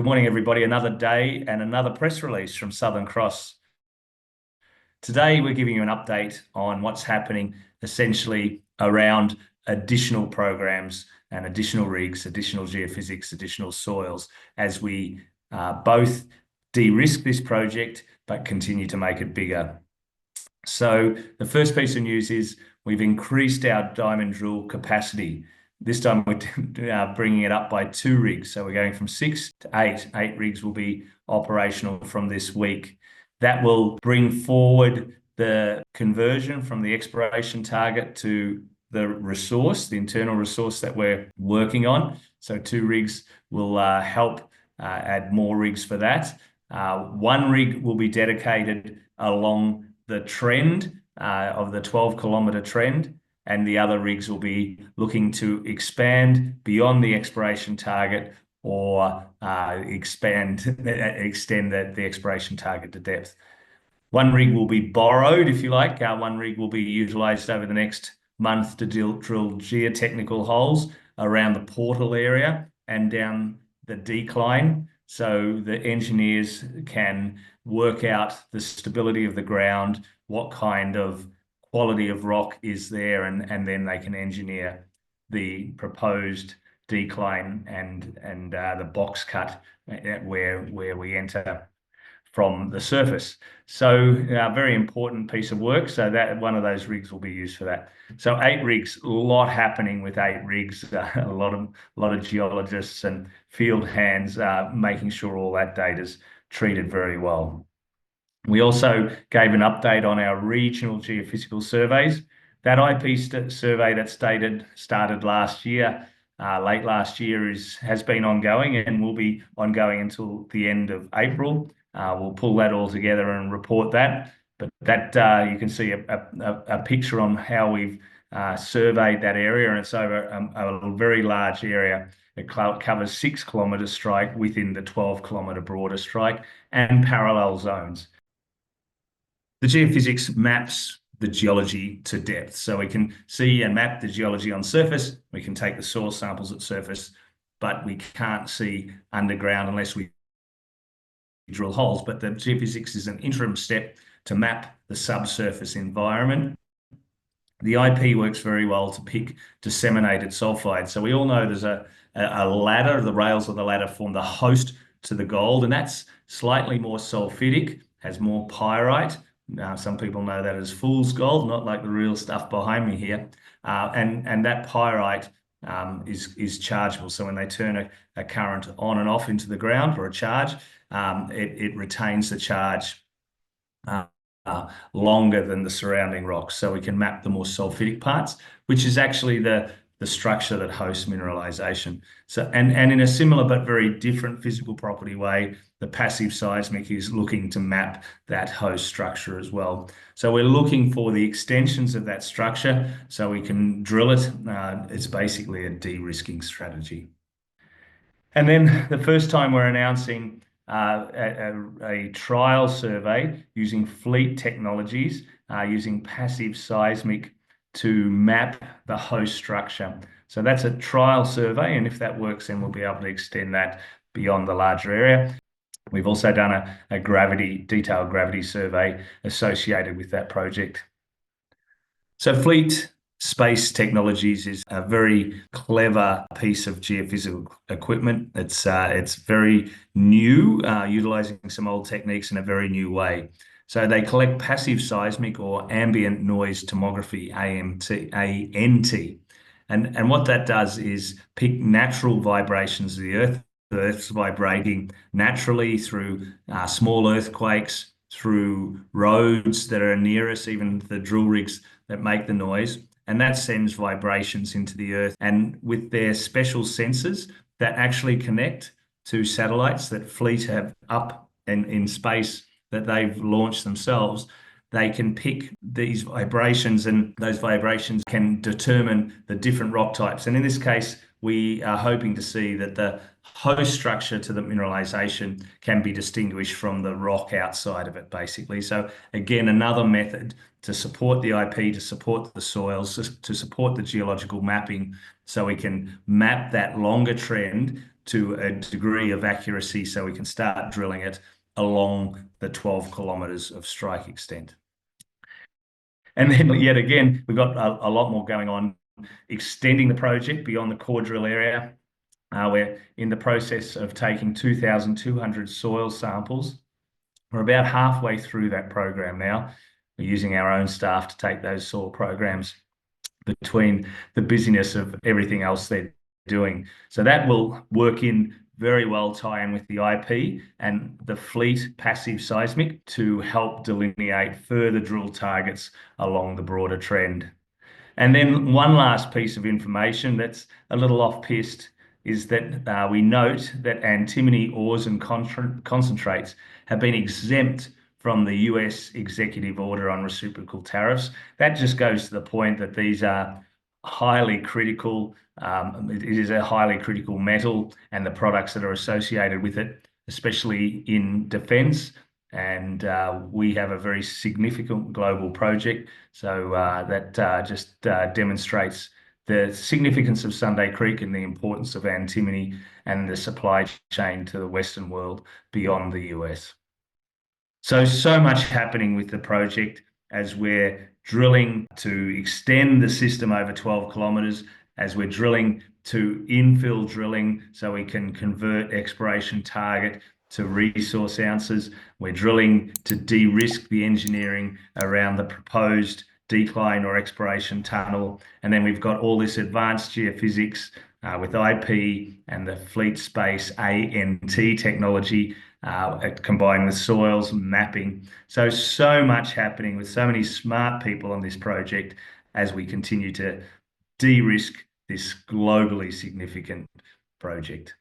Good morning, everybody. Another day and another press release from Southern Cross. Today, we're giving you an update on what's happening essentially around additional programs and additional rigs, additional geophysics, additional soils, as we both de-risk this project but continue to make it bigger. So the first piece of news is we've increased our diamond drill capacity. This time we're bringing it up by 2 rigs. So we're going from 6 to 8. 8 rigs will be operational from this week. That will bring forward the conversion from the exploration target to the resource, the internal resource that we're working on. So 2 rigs will help add more rigs for that. 1 rig will be dedicated along the trend of the 12-kilometre trend, and the other rigs will be looking to expand beyond the exploration target or extend the exploration target to depth. 1 rig will be borrowed, if you like. 1 rig will be utilised over the next month to drill geotechnical holes around the portal area and down the decline, so the engineers can work out the stability of the ground, what kind of quality of rock is there, and then they can engineer the proposed decline and the box cut where we enter from the surface. So a very important piece of work. So that one of those rigs will be used for that. So 8 rigs, a lot happening with 8 rigs, a lot of geologists and field hands making sure all that data is treated very well. We also gave an update on our regional geophysical surveys. That IP survey that started last year, late last year, has been ongoing and will be ongoing until the end of April. We'll pull that all together and report that. But that you can see a picture on how we've surveyed that area, and it's over a very large area. It covers 6 kilometre strike within the 12-kilometre broader strike and parallel zones. The geophysics maps the geology to depth. So we can see and map the geology on surface. We can take the soil samples at surface, but we can't see underground unless we drill holes. But the geophysics is an interim step to map the subsurface environment. The IP works very well to pick disseminated sulfide. So we all know there's a ladder. The rails of the ladder form the host to the gold, and that's slightly more sulfidic, has more pyrite. Some people know that as fool's gold, not like the real stuff behind me here. And that pyrite is chargeable. So when they turn a current on and off into the ground, or a charge, it retains the charge longer than the surrounding rocks. So we can map the more sulfidic parts, which is actually the structure that hosts mineralisation. So, and in a similar but very different physical property way, the passive seismic is looking to map that host structure as well. So we're looking for the extensions of that structure so we can drill it. It's basically a de-risking strategy. And then the first time we're announcing a trial survey using fleet technologies, using passive seismic to map the host structure. So that's a trial survey, and if that works, then we'll be able to extend that beyond the larger area. We've also done a detailed gravity survey associated with that project. So Fleet Space Technologies is a very clever piece of geophysical equipment. It's very new, utilizing some old techniques in a very new way. So they collect passive seismic or ambient noise tomography, ANT. And what that does is pick natural vibrations of the Earth. The Earth's vibrating naturally through small earthquakes, through roads that are near us, even the drill rigs that make the noise. And that sends vibrations into the Earth. And with their special sensors that actually connect to satellites that Fleet have up in space that they've launched themselves, they can pick these vibrations, and those vibrations can determine the different rock types. And in this case, we are hoping to see that the host structure to the mineralisation can be distinguished from the rock outside of it, basically. So again, another method to support the IP, to support the soils, to support the geological mapping, so we can map that longer trend to a degree of accuracy so we can start drilling it along the 12 kilometres of strike extent. And then yet again, we've got a lot more going on, extending the project beyond the core drill area. We're in the process of taking 2,200 soil samples. We're about halfway through that program now. We're using our own staff to take those soil programs between the busyness of everything else they're doing. So that will work in very well, tie in with the IP and the fleet passive seismic to help delineate further drill targets along the broader trend. And then one last piece of information that's a little off-piste is that we note that antimony ores and concentrates have been exempt from the US executive order on reciprocal tariffs. That just goes to the point that these are highly critical. It is a highly critical metal, and the products that are associated with it, especially in defense. And we have a very significant global project. So that just demonstrates the significance of Sunday Creek and the importance of antimony and the supply chain to the Western world beyond the US. So much happening with the project as we're drilling to extend the system over 12 kilometres, as we're drilling to infill drilling so we can convert exploration target to resource ounces. We're drilling to de-risk the engineering around the proposed decline or exploration tunnel. And then we've got all this advanced geophysics with IP and the fleet space ANT technology combined with soils mapping. So much happening with so many smart people on this project as we continue to de-risk this globally significant project.